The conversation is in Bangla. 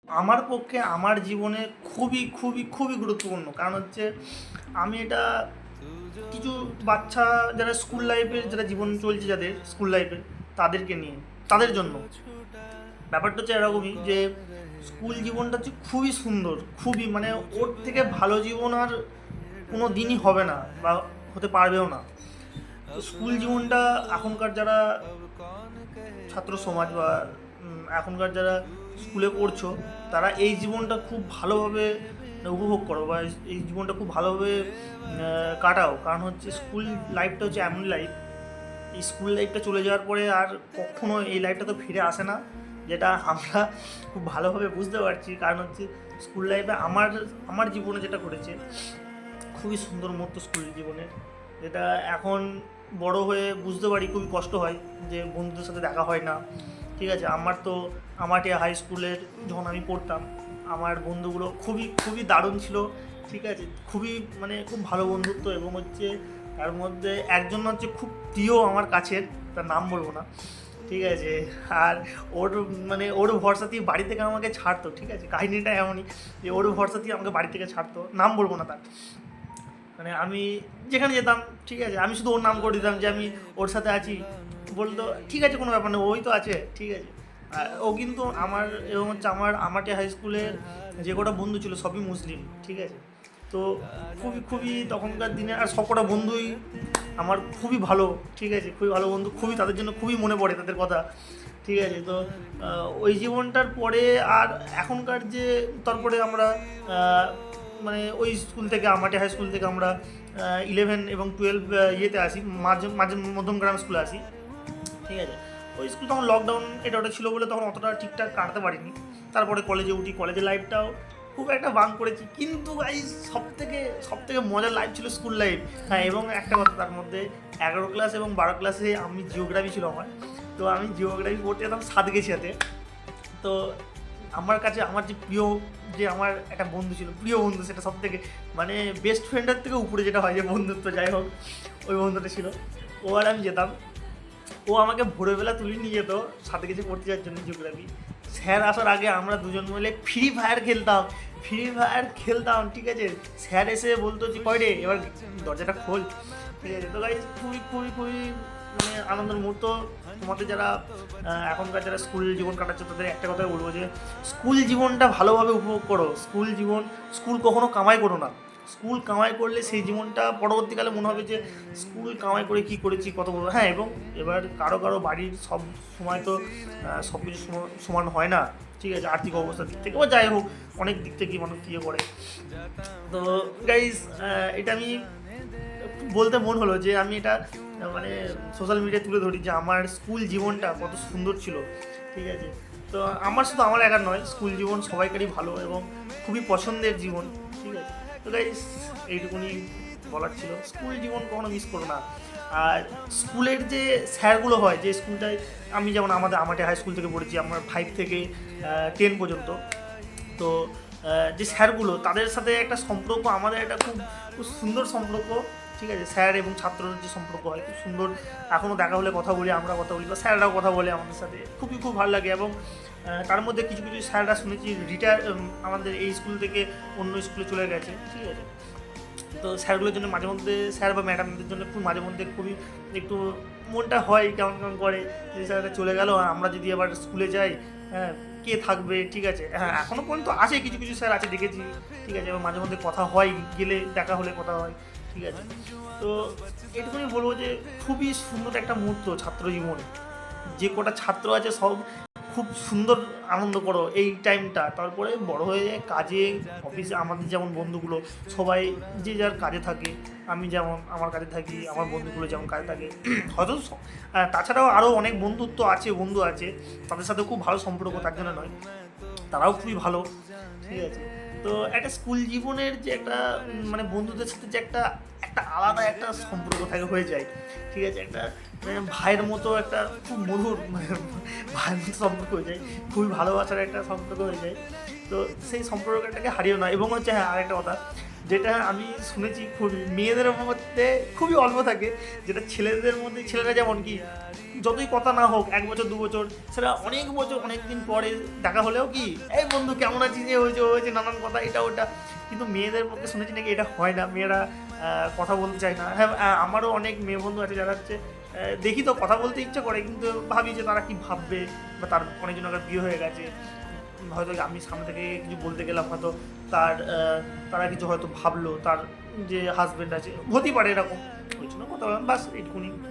আমার পক্ষে আমার জীবনে খুবই খুবই খুবই গুরুত্বপূর্ণ। কারণ হচ্ছে আমি এটা কিছু বাচ্চা যারা স্কুল লাইফের যারা জীবন চলছে যাদের স্কুল লাইফের তাদেরকে নিয়ে তাদের জন্য ব্যাপারটা হচ্ছে এরকমই যে স্কুল জীবনটা হচ্ছে খুবই সুন্দর, খুবই মানে ওর থেকে ভালো জীবন আর কোনো দিনই হবে না বা হতে পারবেও না। তো স্কুল জীবনটা এখনকার যারা ছাত্র সমাজ বা এখনকার যারা স্কুলে পড়ছো তারা এই জীবনটা খুব ভালোভাবে উপভোগ করো বা এই জীবনটা খুব ভালোভাবে কাটাও। কারণ হচ্ছে স্কুল লাইফটা হচ্ছে এমন লাইফ, এই স্কুল লাইফটা চলে যাওয়ার পরে আর কখনো এই লাইফটা তো ফিরে আসে না, যেটা আমরা খুব ভালোভাবে বুঝতে পারছি। কারণ হচ্ছে স্কুল লাইফে আমার আমার জীবনে যেটা ঘটেছে খুবই সুন্দর মুহূর্ত স্কুল জীবনের, যেটা এখন বড় হয়ে বুঝতে পারি খুবই কষ্ট হয় যে বন্ধুদের সাথে দেখা হয় না। ঠিক আছে, আমার তো আমাকে হাই স্কুলের যখন আমি পড়তাম আমার বন্ধুগুলো খুবই খুবই দারুণ ছিল। ঠিক আছে, খুবই মানে খুব ভালো বন্ধুত্ব এবং হচ্ছে তার মধ্যে একজন হচ্ছে খুব প্রিয় আমার কাছের, তার নাম বলবো না। ঠিক আছে, আর ওর মানে ওর ভরসাতেই বাড়ি থেকে আমাকে ছাড়তো। ঠিক আছে, কাহিনিটা এমনই যে ওর ভরসাতেই আমাকে বাড়ি থেকে ছাড়তো, নাম বলবো না তার। মানে আমি যেখানে যেতাম, ঠিক আছে, আমি শুধু ওর নাম করে দিতাম যে আমি ওর সাথে আছি। বলতো ঠিক আছে, কোনো ব্যাপার নেই, ওই তো আছে। ঠিক আছে, আর ও কিন্তু আমার এবং হচ্ছে আমাকে হাই স্কুলের যে কটা বন্ধু ছিল সবই মুসলিম। ঠিক আছে, তো খুবই খুবই তখনকার দিনে আর সবকটা বন্ধুই আমার খুবই ভালো। ঠিক আছে, খুবই ভালো বন্ধু, খুবই তাদের জন্য খুবই মনে পড়ে তাদের কথা। ঠিক আছে, তো ওই জীবনটার পরে আর এখনকার যে তারপরে আমরা মানে ওই স্কুল থেকে আমাকে হাই স্কুল থেকে আমরা 11 এবং 12 ইয়েতে আসি, মাঝে মাঝে মধ্যমগ্রাম স্কুলে আসি। ঠিক আছে, ওই স্কুল তখন লকডাউন এটা ওটা ছিল বলে তখন অতটা ঠিকঠাক কাটাতে পারিনি। তারপরে কলেজে উঠি, কলেজের লাইফটাও খুব একটা বাং করেছি, কিন্তু এই সব থেকে মজার লাইফ ছিল স্কুল লাইফ। হ্যাঁ, এবং একটা কথা, তার মধ্যে 11 ক্লাস এবং 12 ক্লাসে আমি জিওগ্রাফি ছিল আমার। তো আমি জিওগ্রাফি পড়তে যেতাম সাতগেছিয়াতে। তো আমার কাছে আমার যে প্রিয়, যে আমার একটা বন্ধু ছিল, প্রিয় বন্ধু, সেটা সব থেকে মানে বেস্ট ফ্রেন্ডের থেকে উপরে যেটা হয় যে বন্ধুত্ব, যাই হোক, ওই বন্ধুটা ছিল। ও আর আমি যেতাম, ও আমাকে ভোরবেলা তুলে নিয়ে যেত সাথে কিছু পড়তে যাওয়ার জন্য জিওগ্রাফি। স্যার আসার আগে আমরা দুজন মিলে ফ্রি ফায়ার খেলতাম, ফ্রি ফায়ার খেলতাম। ঠিক আছে, স্যার এসে বলতো যে কয় রে এবার দরজাটা খোল। ঠিক আছে, তো গাইজ খুবই খুবই খুবই মানে আনন্দের মুহূর্ত। তোমাদের যারা এখনকার যারা স্কুল জীবন কাটাচ্ছে তাদের একটা কথাই বলবো যে স্কুল জীবনটা ভালোভাবে উপভোগ করো। স্কুল জীবন, স্কুল কখনো কামাই করো না। স্কুল কামাই করলে সেই জীবনটা পরবর্তীকালে মনে হবে যে স্কুল কামাই করে কী করেছি, কত বড়। হ্যাঁ, এবং এবার কারো কারো বাড়ির সব সময় তো সব কিছু সমান হয় না। ঠিক আছে, আর্থিক অবস্থার দিক থেকে বা যাই হোক অনেক দিক থেকে মানুষ ইয়ে করে। তো গাইজ এটা আমি বলতে মন হলো যে আমি এটা মানে সোশ্যাল মিডিয়ায় তুলে ধরি যে আমার স্কুল জীবনটা কত সুন্দর ছিল। ঠিক আছে, তো আমার শুধু আমার একার নয়, স্কুল জীবন সবাইকারই ভালো এবং খুবই পছন্দের জীবন। ঠিক আছে, তো গাইস এইটুকুনি বলার ছিল, স্কুল জীবন কখনো মিস করো না। আর স্কুলের যে স্যারগুলো হয়, যে স্কুলটায় আমি যেমন আমাদের হাই স্কুল থেকে পড়েছি, আমার 5 থেকে 10 পর্যন্ত। তো যে স্যারগুলো তাদের সাথে একটা সম্পর্ক, আমাদের একটা খুব খুব সুন্দর সম্পর্ক। ঠিক আছে, স্যার এবং ছাত্রর যে সম্পর্ক হয় খুব সুন্দর। এখনও দেখা হলে কথা বলি, আমরা কথা বলি বা স্যাররাও কথা বলে আমাদের সাথে, খুবই খুব ভালো লাগে। এবং তার মধ্যে কিছু কিছু স্যাররা শুনেছি রিটায়ার আমাদের এই স্কুল থেকে অন্য স্কুলে চলে গেছে। ঠিক আছে, তো স্যারগুলোর জন্য মাঝে মধ্যে, স্যার বা ম্যাডামদের জন্য খুব মাঝে মধ্যে খুবই একটু মনটা হয় কেমন কেমন করে যে স্যারটা চলে গেল, আমরা যদি আবার স্কুলে যাই, হ্যাঁ কে থাকবে। ঠিক আছে, হ্যাঁ এখনও পর্যন্ত আছে কিছু কিছু স্যার আছে দেখেছি। ঠিক আছে, এবং মাঝে মধ্যে কথা হয়, গেলে দেখা হলে কথা হয়। ঠিক আছে, তো এটুকুনি বলবো যে খুবই সুন্দর একটা মুহূর্ত ছাত্র জীবন। যে কটা ছাত্র আছে সব খুব সুন্দর আনন্দ করো এই টাইমটা। তারপরে বড় হয়ে যায় কাজে, অফিসে আমাদের যেমন বন্ধুগুলো সবাই যে যার কাজে থাকে, আমি যেমন আমার কাজে থাকি, আমার বন্ধুগুলো যেমন কাজে থাকে। হয়তো তাছাড়াও আরও অনেক বন্ধু আছে, তাদের সাথে খুব ভালো সম্পর্ক, তার জন্য নয়, তারাও খুবই ভালো। ঠিক আছে, তো একটা স্কুল জীবনের যে একটা মানে বন্ধুদের সাথে যে একটা একটা আলাদা একটা সম্পর্ক থাকে, হয়ে যায়। ঠিক আছে, একটা মানে ভাইয়ের মতো একটা খুব মধুর মানে ভাইয়ের মতো সম্পর্ক হয়ে যায়, খুবই ভালোবাসার একটা সম্পর্ক হয়ে যায়। তো সেই সম্পর্কটাকে হারিও না। এবং হচ্ছে হ্যাঁ, আরেকটা কথা, যেটা আমি শুনেছি খুবই মেয়েদের মধ্যে খুবই অল্প থাকে, যেটা ছেলেদের মধ্যে ছেলেরা যেমন কি যতই কথা না হোক 1 বছর 2 বছর, সেটা অনেক বছর অনেক দিন পরে দেখা হলেও কি এই বন্ধু কেমন আছিস, এ হয়েছে ও হয়েছে নানান কথা এটা ওটা। কিন্তু মেয়েদের পক্ষে শুনেছি নাকি এটা হয় না, মেয়েরা কথা বলতে চায় না। হ্যাঁ, আমারও অনেক মেয়ে বন্ধু আছে যারা হচ্ছে দেখি তো কথা বলতে ইচ্ছা করে, কিন্তু ভাবি যে তারা কি ভাববে, বা তার অনেকজনের বিয়ে হয়ে গেছে, হয়তো আমি সামনে থেকে কিছু বলতে গেলাম হয়তো তারা কিছু হয়তো ভাবলো, তার যে হাজবেন্ড আছে হতেই পারে এরকম, ওই জন্য কথা বললাম, বাস এইটুকুনি।